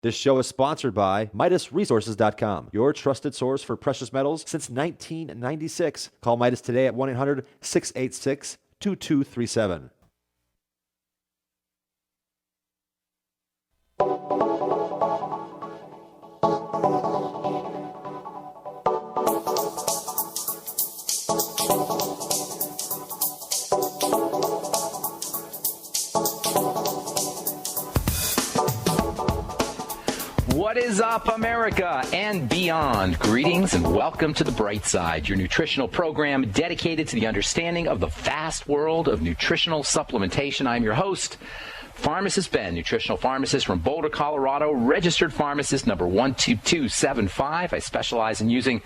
This show is sponsored by MidasResources.com, your trusted source for precious metals since 1996. Call Midas today at 1-800-686-2237. What is up, America and beyond? Greetings and welcome to The Bright Side, your nutritional program dedicated to the understanding of the vast world of nutritional supplementation. I'm your host, Pharmacist Ben, nutritional pharmacist from Boulder, Colorado, registered pharmacist number 12275. I specialize in using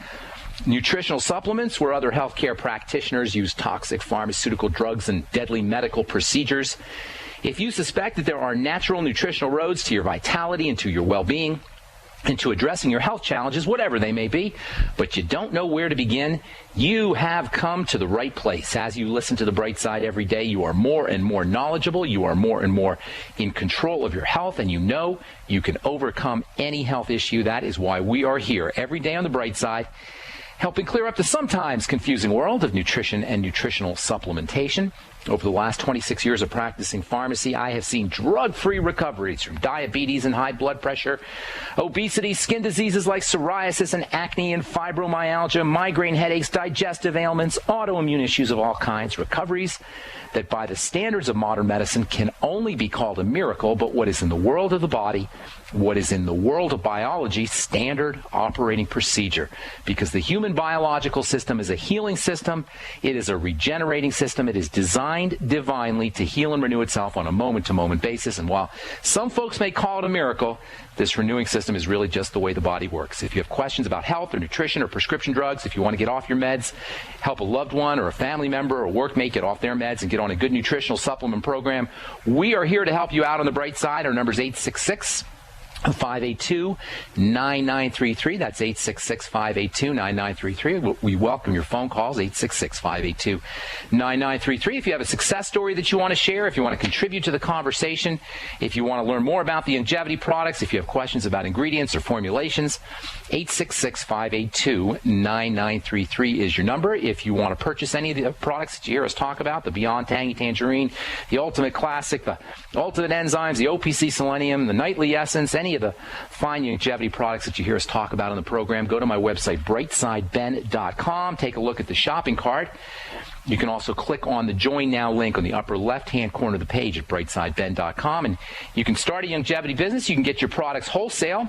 nutritional supplements where other healthcare practitioners use toxic pharmaceutical drugs and deadly medical procedures. If you suspect that there are natural nutritional roads to your vitality and to your well-being and to addressing your health challenges, whatever they may be, but you don't know where to begin, you have come to the right place. As you listen to The Bright Side every day, you are more and more knowledgeable, you are more and more in control of your health, and you know you can overcome any health issue. That is why we are here every day on The Bright Side, helping clear up the sometimes confusing world of nutrition and nutritional supplementation. Over the last 26 years of practicing pharmacy, I have seen drug-free recoveries from diabetes and high blood pressure, obesity, skin diseases like psoriasis and acne and fibromyalgia, migraine headaches, digestive ailments, autoimmune issues of all kinds, recoveries that by the standards of modern medicine can only be called a miracle, but what is in the world of the body, what is in the world of biology, standard operating procedure. Because the human biological system is a healing system, it is a regenerating system, it is designed divinely to heal and renew itself on a moment-to-moment basis. And while some folks may call it a miracle, this renewing system is really just the way the body works. If you have questions about health or nutrition or prescription drugs, if you want to get off your meds, help a loved one or a family member or workmate get off their meds and get on a good nutritional supplement program, we are here to help you out on The Bright Side. Our number is 866-582-9933. That's 866-582-9933. We welcome your phone calls, 866-582-9933. If you have a success story that you want to share, if you want to contribute to the conversation, if you want to learn more about the longevity products, if you have questions about ingredients or formulations, 866-582-9933 is your number. If you want to purchase any of the products that you hear us talk about, the Beyond Tangy Tangerine, the Ultimate Classic, the Ultimate Enzymes, the OPC Selenium, the Nightly Essence, any of the fine longevity products that you hear us talk about on the program, go to my website, brightsideben.com. Take a look at the shopping cart. You can also click on the Join Now link on the upper left-hand corner of the page at brightsideben.com, and you can start a longevity business. You can get your products wholesale,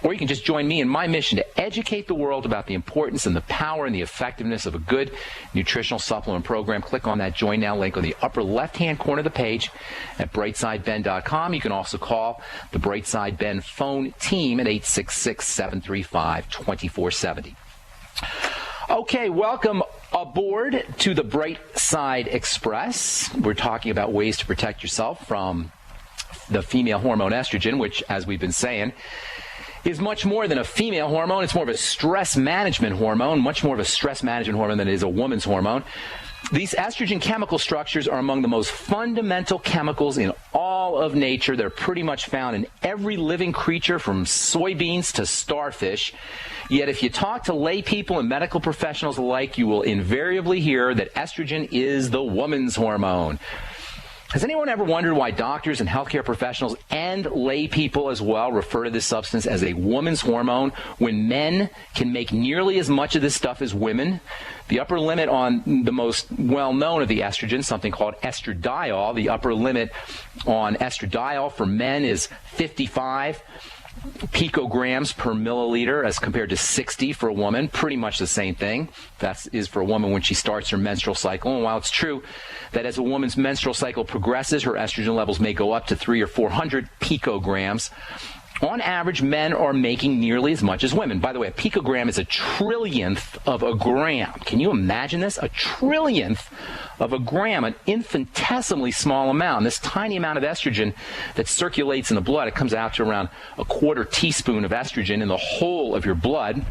or you can just join me in my mission to educate the world about the importance and the power and the effectiveness of a good nutritional supplement program. Click on that Join Now link on the upper left-hand corner of the page at brightsideben.com. You can also call the Brightside Ben phone team at 866-735-2470. Okay, welcome aboard to the Bright Side Express. We're talking about ways to protect yourself from the female hormone estrogen, which, as we've been saying, is much more than a female hormone. It's more of a stress management hormone, much more of a stress management hormone than it is a woman's hormone. These estrogen chemical structures are among the most fundamental chemicals in all of nature. They're pretty much found in every living creature from soybeans to starfish. Yet if you talk to lay people and medical professionals alike, you will invariably hear that estrogen is the woman's hormone. Has anyone ever wondered why doctors and healthcare professionals and lay people as well refer to this substance as a woman's hormone when men can make nearly as much of this stuff as women? The upper limit on the most well-known of the estrogens, something called estradiol, the upper limit on estradiol for men is 55 picograms per milliliter as compared to 60 for a woman. Pretty much the same thing. That is for a woman when she starts her menstrual cycle. And while it's true that as a woman's menstrual cycle progresses, her estrogen levels may go up to 300 or 400 picograms, on average, men are making nearly as much as women. By the way, a picogram is a trillionth of a gram. Can you imagine this? A trillionth of a gram, an infinitesimally small amount. This tiny amount of estrogen that circulates in the blood, it comes out to around a quarter teaspoon of estrogen in the whole of your blood.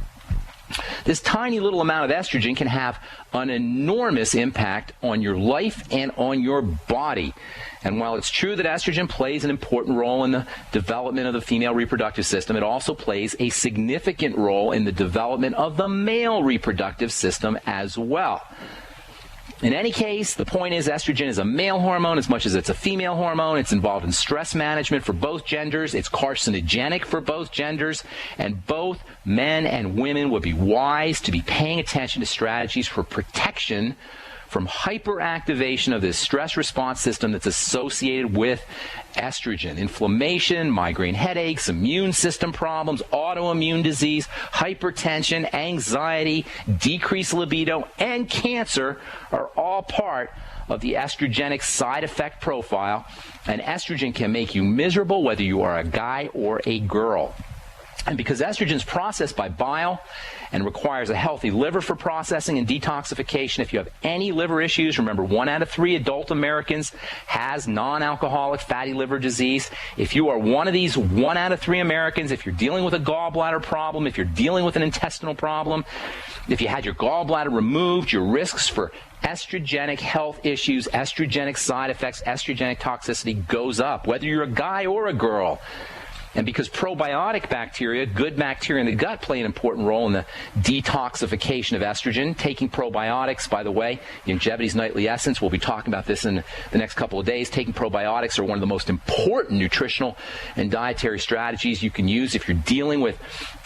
This tiny little amount of estrogen can have an enormous impact on your life and on your body. And while it's true that estrogen plays an important role in the development of the female reproductive system, it also plays a significant role in the development of the male reproductive system as well. In any case, the point is estrogen is a male hormone as much as it's a female hormone. It's involved in stress management for both genders. It's carcinogenic for both genders. And both men and women would be wise to be paying attention to strategies for protection from hyperactivation of this stress response system that's associated with estrogen. Inflammation, migraine headaches, immune system problems, autoimmune disease, hypertension, anxiety, decreased libido, and cancer are all part of the estrogenic side effect profile. And estrogen can make you miserable whether you are a guy or a girl. And because estrogen is processed by bile and requires a healthy liver for processing and detoxification, if you have any liver issues, remember 1 out of 3 adult Americans has non-alcoholic fatty liver disease. If you are one of these 1 out of 3 Americans, if you're dealing with a gallbladder problem, if you're dealing with an intestinal problem, if you had your gallbladder removed, your risks for estrogenic health issues, estrogenic side effects, estrogenic toxicity goes up, whether you're a guy or a girl. And because probiotic bacteria, good bacteria in the gut, play an important role in the detoxification of estrogen. Taking probiotics, by the way, Longevity's Nightly Essence, we'll be talking about this in the next couple of days. Taking probiotics are one of the most important nutritional and dietary strategies you can use if you're dealing with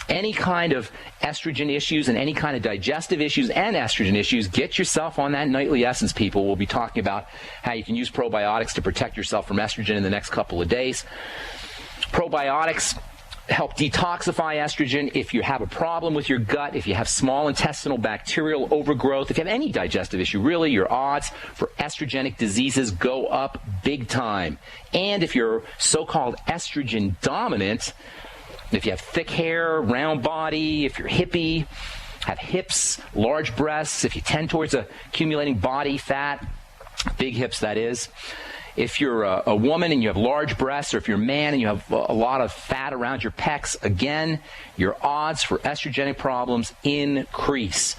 any kind of estrogen issues and any kind of digestive issues and estrogen issues. Get yourself on that Nightly Essence, people. We'll be talking about how you can use probiotics to protect yourself from estrogen in the next couple of days. Probiotics help detoxify estrogen. If you have a problem with your gut, if you have small intestinal bacterial overgrowth, if you have any digestive issue, really, your odds for estrogenic diseases go up big time. And if you're so-called estrogen dominant, if you have thick hair, round body, if you're hippie, have hips, large breasts, if you tend towards accumulating body fat, big hips that is, if you're a woman and you have large breasts, or if you're a man and you have a lot of fat around your pecs, again, your odds for estrogenic problems increase.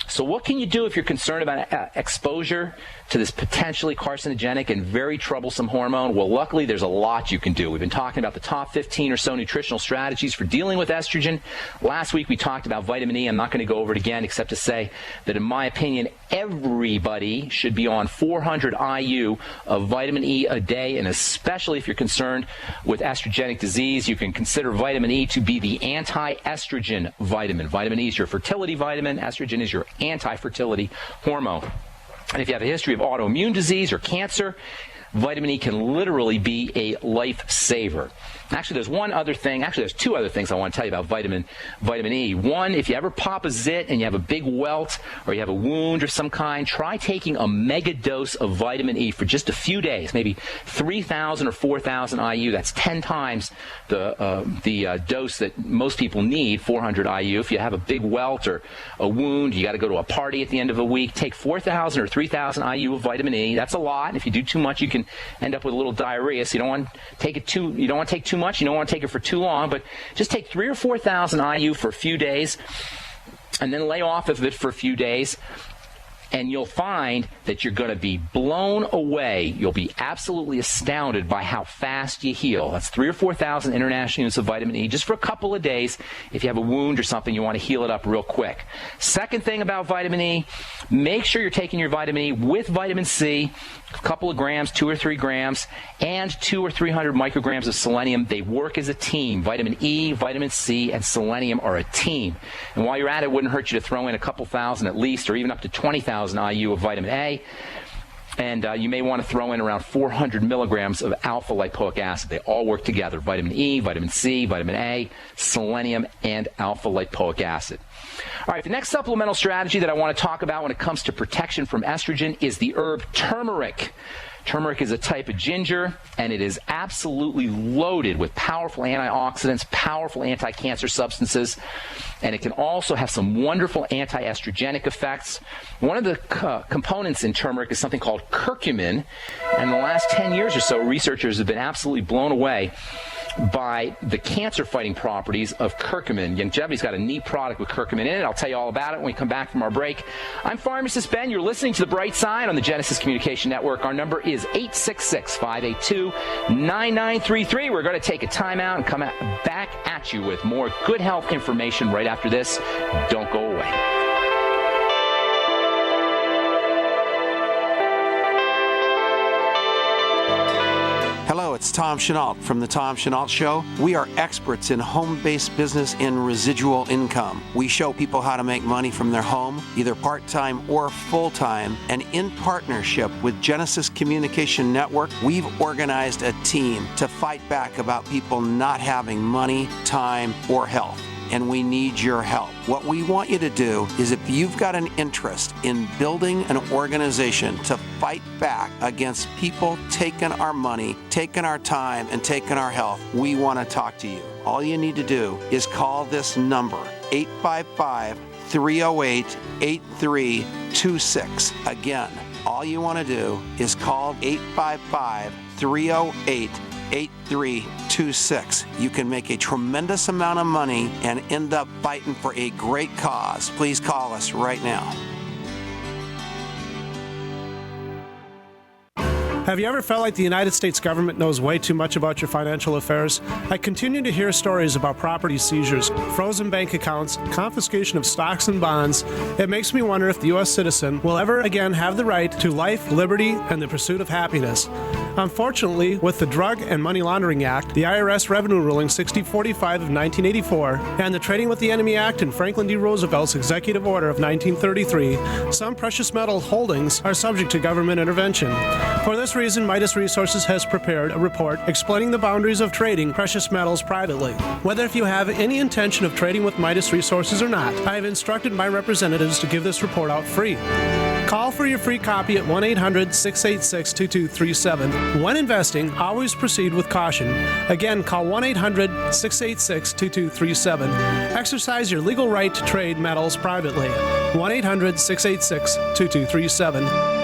So what can you do if you're concerned about exposure to this potentially carcinogenic and very troublesome hormone? Well, luckily, there's a lot you can do. We've been talking about the top 15 or so nutritional strategies for dealing with estrogen. Last week, we talked about vitamin E. I'm not going to go over it again, except to say that, in my opinion, everybody should be on 400 IU of vitamin E a day, and especially if you're concerned with estrogenic disease, you can consider vitamin E to be the anti-estrogen vitamin. Vitamin E is your fertility vitamin. Estrogen is your anti-fertility hormone. And if you have a history of autoimmune disease or cancer, vitamin E can literally be a lifesaver. Actually, there's one other thing. Actually, there's two other things I want to tell you about vitamin E. One, if you ever pop a zit and you have a big welt or you have a wound of some kind, try taking a mega dose of vitamin E for just a few days, maybe 3,000 or 4,000 IU. That's 10 times the dose that most people need, 400 IU. If you have a big welt or a wound, you got to go to a party at the end of a week, take 4,000 or 3,000 IU of vitamin E. That's a lot. And if you do too much, you can end up with a little diarrhea. So you don't want to take too much. You don't want to take it for too long, but just take 3,000 or 4,000 IU for a few days and then lay off of it for a few days. And you'll find that you're going to be blown away. You'll be absolutely astounded by how fast you heal. That's 3,000 or 4,000 international units of vitamin E just for a couple of days. If you have a wound or something, you want to heal it up real quick. Second thing about vitamin E, make sure you're taking your vitamin E with vitamin C, a couple of grams, 2 or 3 grams, and 200 or 300 micrograms of selenium. They work as a team. Vitamin E, vitamin C, and selenium are a team. And while you're at it, it wouldn't hurt you to throw in a couple thousand at least, or even up to 20,000 IU of vitamin A. And you may want to throw in around 400 milligrams of alpha lipoic acid. They all work together. Vitamin E, vitamin C, vitamin A, selenium, and alpha lipoic acid. All right, the next supplemental strategy that I want to talk about when it comes to protection from estrogen is the herb turmeric. Turmeric is a type of ginger, and it is absolutely loaded with powerful antioxidants, powerful anti-cancer substances, and it can also have some wonderful anti-estrogenic effects. One of the components in turmeric is something called curcumin, and in the last 10 years or so, researchers have been absolutely blown away by the cancer-fighting properties of curcumin. Longevity's got a neat product with curcumin in it. I'll tell you all about it when we come back from our break. I'm Pharmacist Ben. You're listening to The Bright Side on the Genesis Communication Network. Our number is 866-582-9933. We're going to take a timeout and come back at you with more good health information right after this. Don't go away. Hello, it's Tom Chenault from The Tom Chenault Show. We are experts in home-based business and residual income. We show people how to make money from their home, either part-time or full-time. And in partnership with Genesis Communication Network, we've organized a team to fight back about people not having money, time, or health. And we need your help. What we want you to do is, if you've got an interest in building an organization to fight back against people taking our money, taking our time, and taking our health, we want to talk to you. All you need to do is call this number, 855-308-8326. Again, all you want to do is call 855-308-8326. You can make a tremendous amount of money and end up fighting for a great cause. Please call us right now. Have you ever felt like the United States government knows way too much about your financial affairs? I continue to hear stories about property seizures, frozen bank accounts, confiscation of stocks and bonds. It makes me wonder if the U.S. citizen will ever again have the right to life, liberty, and the pursuit of happiness. Unfortunately, with the Drug and Money Laundering Act, the IRS Revenue Ruling 6045 of 1984, and the Trading with the Enemy Act and Franklin D. Roosevelt's Executive Order of 1933, some precious metal holdings are subject to government intervention. For this reason, Midas Resources has prepared a report explaining the boundaries of trading precious metals privately. Whether if you have any intention of trading with Midas Resources or not, I have instructed my representatives to give this report out free. Call for your free copy at 1-800-686-2237. When investing, always proceed with caution. Again, call 1-800-686-2237. Exercise your legal right to trade metals privately. 1-800-686-2237.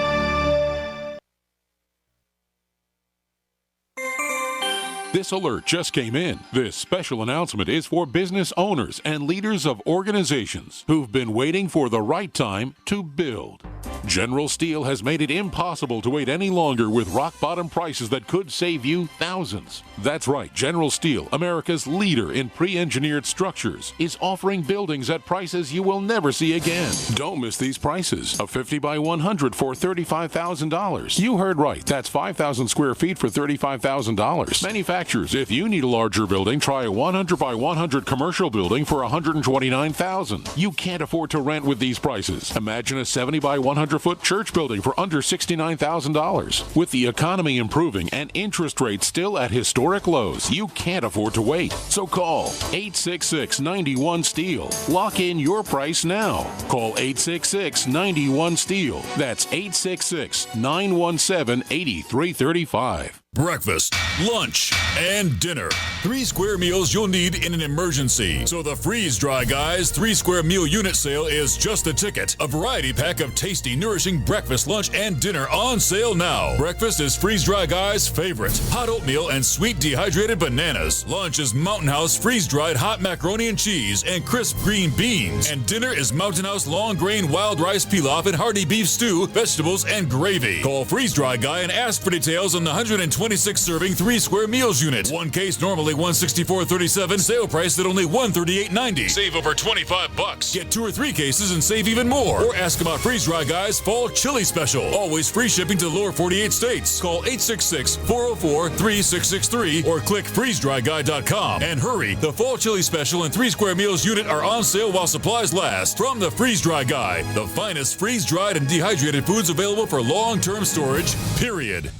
This alert just came in. This special announcement is for business owners and leaders of organizations who've been waiting for the right time to build. General Steel has made it impossible to wait any longer with rock-bottom prices that could save you thousands. That's right, General Steel, America's leader in pre-engineered structures, is offering buildings at prices you will never see again. Don't miss these prices. A 50 by 100 for $35,000. You heard right. That's 5,000 square feet for $35,000. Manufacturers, if you need a larger building, try a 100 by 100 commercial building for $129,000. You can't afford to rent with these prices. Imagine a 70 by 100-foot church building for under $69,000. With the economy improving and interest rates still at historic lows, you can't afford to wait. So call 866-91-STEEL. Lock in your price now. Call 866-91-STEEL. That's 866-917-8335. Breakfast, lunch, and dinner. 3 square meals you'll need in an emergency. So the Freeze Dry Guys 3 square meal unit sale is just a ticket. A variety pack of tasty, nourishing breakfast, lunch, and dinner on sale now. Breakfast is Freeze Dry Guys' favorite. Hot oatmeal and sweet dehydrated bananas. Lunch is Mountain House freeze-dried hot macaroni and cheese and crisp green beans. And dinner is Mountain House long grain wild rice pilaf and hearty beef stew, vegetables, and gravy. Call Freeze Dry Guy and ask for details on the 126 serving 3 square meals unit. One case normally $164.37. Sale price at only $138.90. Save over $25. Get 2 or 3 cases and save even more. Or ask about Freeze Dry Guys Fall Chili Special. Always free shipping to lower 48 states. Call 866-404-3663 or click freezedryguy.com. And hurry, the Fall Chili Special and 3 square meals unit are on sale while supplies last. From the Freeze Dry Guy, the finest freeze-dried and dehydrated foods available for long-term storage, period.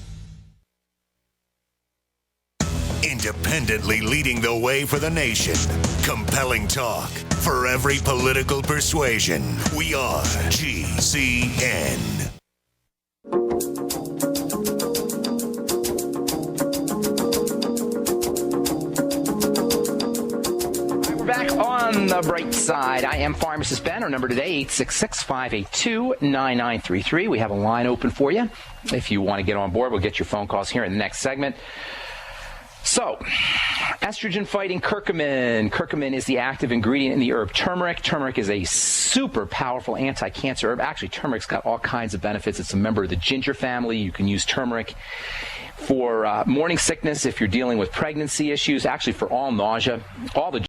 Independently leading the way for the nation. Compelling talk for every political persuasion. We are GCN. We're back on the bright side. I am Pharmacist Ben. Our number today, 866-582-9933. We have a line open for you. If you want to get on board, we'll get your phone calls here in the next segment. So, estrogen-fighting curcumin. Curcumin is the active ingredient in the herb turmeric. Turmeric is a super powerful anti-cancer herb. Actually, turmeric's got all kinds of benefits. It's a member of the ginger family. You can use turmeric for morning sickness if you're dealing with pregnancy issues. Actually, for all nausea, all the